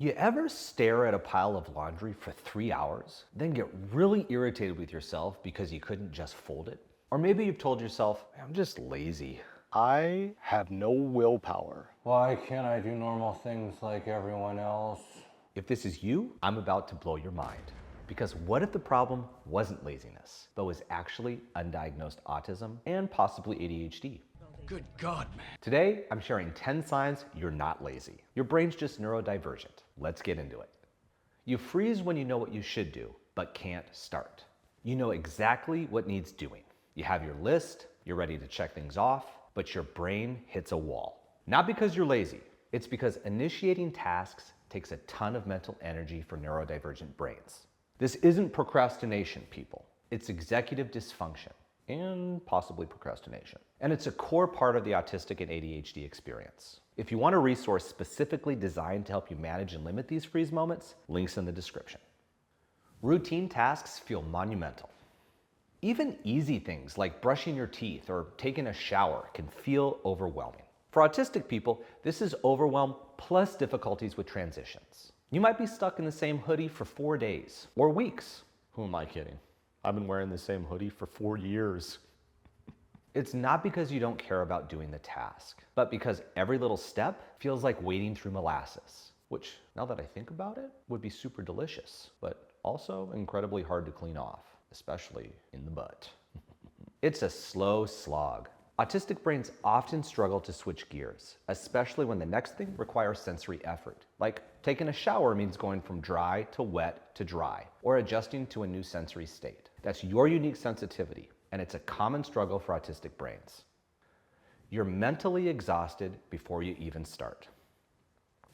You ever stare at a pile of laundry for 3 hours, then get really irritated with yourself because you couldn't just fold it? Or maybe you've told yourself, I'm just lazy. I have no willpower. Why can't I do normal things like everyone else? If this is you, I'm about to blow your mind. Because what if the problem wasn't laziness, but was actually undiagnosed autism and possibly ADHD? Good God, man. Today, I'm sharing 10 signs you're not lazy. Your brain's just neurodivergent. Let's get into it. You freeze when you know what you should do, but can't start. You know exactly what needs doing. You have your list, you're ready to check things off, but your brain hits a wall. Not because you're lazy, it's because initiating tasks takes a ton of mental energy for neurodivergent brains. This isn't procrastination, people. It's executive dysfunction and possibly procrastination. And it's a core part of the autistic and ADHD experience. If you want a resource specifically designed to help you manage and limit these freeze moments, links in the description. Routine tasks feel monumental. Even easy things like brushing your teeth or taking a shower can feel overwhelming. For autistic people, this is overwhelm plus difficulties with transitions. You might be stuck in the same hoodie for 4 days or weeks. Who am I kidding? I've been wearing the same hoodie for 4 years. It's not because you don't care about doing the task, but because every little step feels like wading through molasses, which, now that I think about it, would be super delicious, but also incredibly hard to clean off, especially in the butt. It's a slow slog. Autistic brains often struggle to switch gears, especially when the next thing requires sensory effort. Like taking a shower means going from dry to wet to dry, or adjusting to a new sensory state. That's your unique sensitivity, and it's a common struggle for autistic brains. You're mentally exhausted before you even start.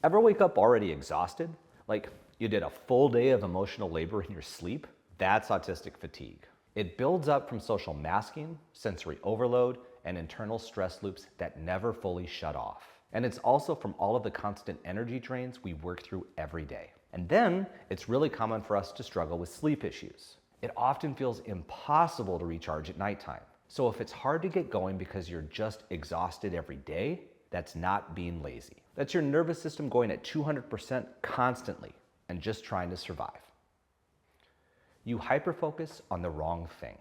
Ever wake up already exhausted? Like you did a full day of emotional labor in your sleep? That's autistic fatigue. It builds up from social masking, sensory overload, and internal stress loops that never fully shut off. And it's also from all of the constant energy drains we work through every day. And then it's really common for us to struggle with sleep issues. It often feels impossible to recharge at nighttime. So if it's hard to get going because you're just exhausted every day, that's not being lazy. That's your nervous system going at 200% constantly and just trying to survive. You hyperfocus on the wrong thing.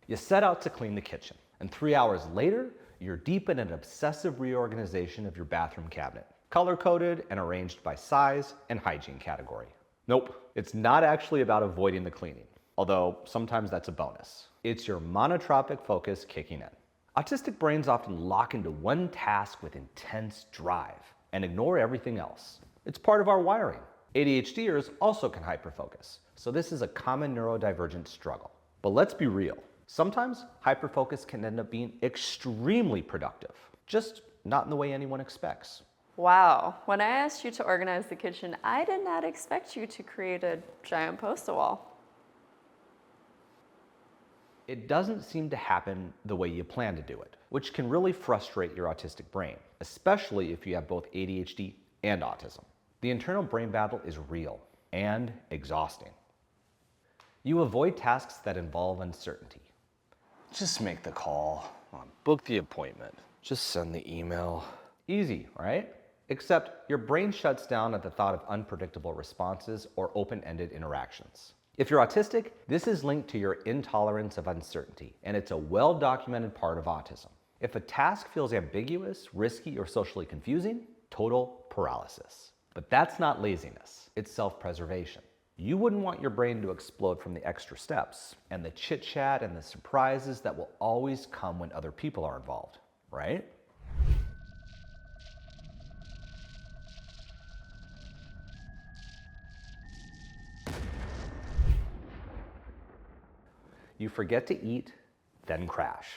You set out to clean the kitchen, and 3 hours later, you're deep in an obsessive reorganization of your bathroom cabinet, color-coded and arranged by size and hygiene category. Nope, it's not actually about avoiding the cleaning, although sometimes that's a bonus. It's your monotropic focus kicking in. Autistic brains often lock into one task with intense drive and ignore everything else. It's part of our wiring. ADHDers also can hyperfocus, so this is a common neurodivergent struggle. But let's be real. Sometimes hyperfocus can end up being extremely productive, just not in the way anyone expects. Wow, when I asked you to organize the kitchen, I did not expect you to create a giant poster wall. It doesn't seem to happen the way you plan to do it, which can really frustrate your autistic brain, especially if you have both ADHD and autism. The internal brain battle is real and exhausting. You avoid tasks that involve uncertainty. Just make the call. Book the appointment. Just send the email. Easy, right? Except your brain shuts down at the thought of unpredictable responses or open-ended interactions. If you're autistic, this is linked to your intolerance of uncertainty, and it's a well-documented part of autism. If a task feels ambiguous, risky, or socially confusing, total paralysis. But that's not laziness, it's self-preservation. You wouldn't want your brain to explode from the extra steps and the chit-chat and the surprises that will always come when other people are involved, right? You forget to eat, then crash.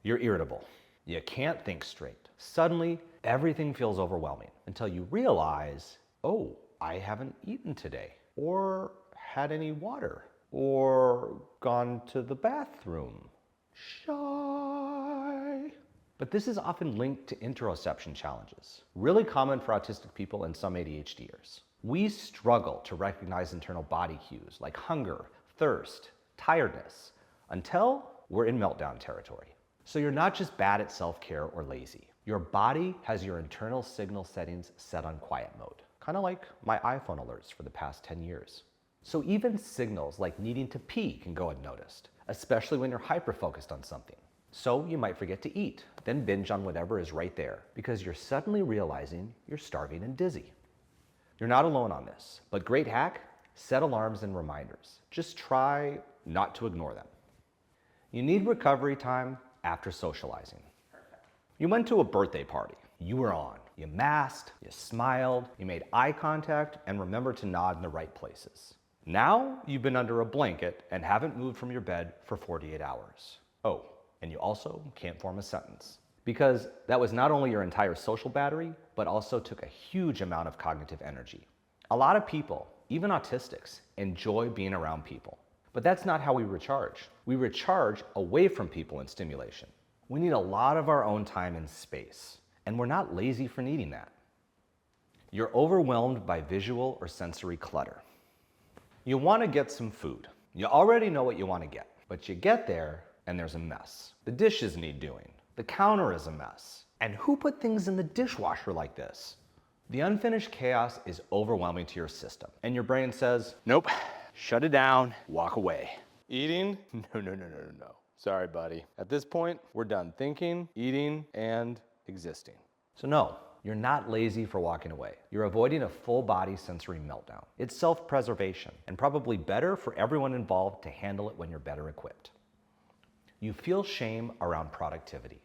You're irritable. You can't think straight. Suddenly, everything feels overwhelming until you realize, oh, I haven't eaten today, or had any water, or gone to the bathroom. Shy. But this is often linked to interoception challenges, really common for autistic people and some ADHDers. We struggle to recognize internal body cues like hunger, thirst, tiredness, until we're in meltdown territory. So you're not just bad at self-care or lazy. Your body has your internal signal settings set on quiet mode. kind of like my iPhone alerts for the past 10 years. So even signals like needing to pee can go unnoticed, especially when you're hyper-focused on something. So you might forget to eat, then binge on whatever is right there because you're suddenly realizing you're starving and dizzy. You're not alone on this, but great hack, set alarms and reminders. Just try not to ignore them. You need recovery time after socializing. You went to a birthday party. You were on. You masked, you smiled, you made eye contact, and remembered to nod in the right places. Now you've been under a blanket and haven't moved from your bed for 48 hours. Oh, and you also can't form a sentence. Because that was not only your entire social battery, but also took a huge amount of cognitive energy. A lot of people, even autistics, enjoy being around people. But that's not how we recharge. We recharge away from people and stimulation. We need a lot of our own time and space, and we're not lazy for needing that. You're overwhelmed by visual or sensory clutter. You want to get some food. You already know what you want to get, but you get there and there's a mess. The dishes need doing. The counter is a mess. And who put things in the dishwasher like this? The unfinished chaos is overwhelming to your system, and your brain says, Nope, shut it down, walk away. Eating? No. Sorry, buddy. At this point, we're done thinking, eating, and existing. so no, you're not lazy for walking away. You're avoiding a full body sensory meltdown. It's self-preservation, and probably better for everyone involved to handle it when you're better equipped. You feel shame around productivity.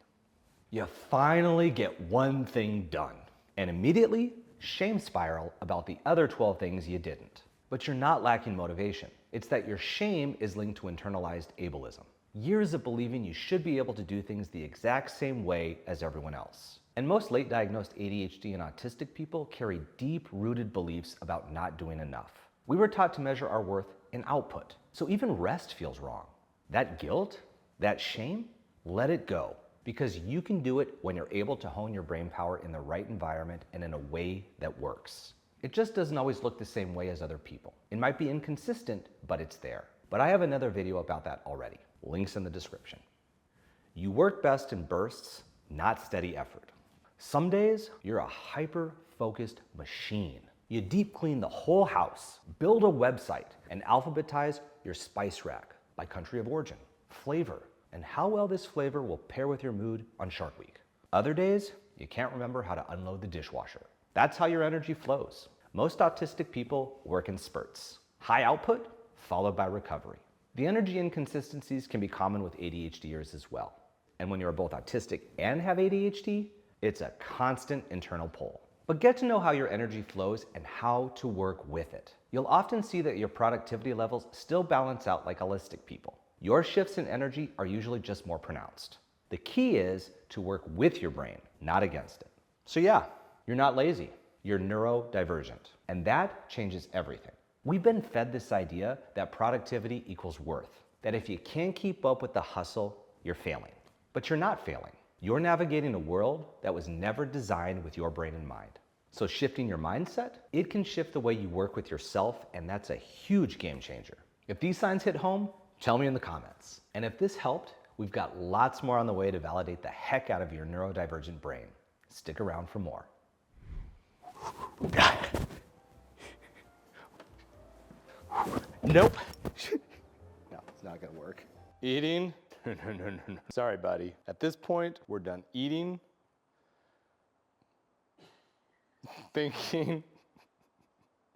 You finally get one thing done, and immediately, shame spiral about the other 12 things you didn't. But you're not lacking motivation. It's that your shame is linked to internalized ableism. Years of believing you should be able to do things the exact same way as everyone else. And most late diagnosed ADHD and autistic people carry deep-rooted beliefs about not doing enough. We were taught to measure our worth in output, so even rest feels wrong. That guilt, that shame, let it go, because you can do it when you're able to hone your brain power in the right environment and in a way that works. It just doesn't always look the same way as other people. It might be inconsistent, but it's there. But I have another video about that already. Links in the description. You work best in bursts, not steady effort. Some days, you're a hyper-focused machine. You deep clean the whole house, build a website, and alphabetize your spice rack by country of origin, flavor, and how well this flavor will pair with your mood on Shark Week. Other days, you can't remember how to unload the dishwasher. That's how your energy flows. Most autistic people work in spurts. High output, followed by recovery. The energy inconsistencies can be common with ADHDers as well. And when you're both autistic and have ADHD, it's a constant internal pull. But get to know how your energy flows and how to work with it. You'll often see that your productivity levels still balance out like holistic people. Your shifts in energy are usually just more pronounced. The key is to work with your brain, not against it. So yeah, you're not lazy, you're neurodivergent. And that changes everything. We've been fed this idea that productivity equals worth, that if you can't keep up with the hustle, you're failing. But you're not failing. You're navigating a world that was never designed with your brain in mind. So shifting your mindset, it can shift the way you work with yourself, and that's a huge game changer. If these signs hit home, tell me in the comments. And if this helped, we've got lots more on the way to validate the heck out of your neurodivergent brain. Stick around for more. Nope. No, it's not gonna work. Eating? No. Sorry, buddy. At this point, we're done eating, thinking,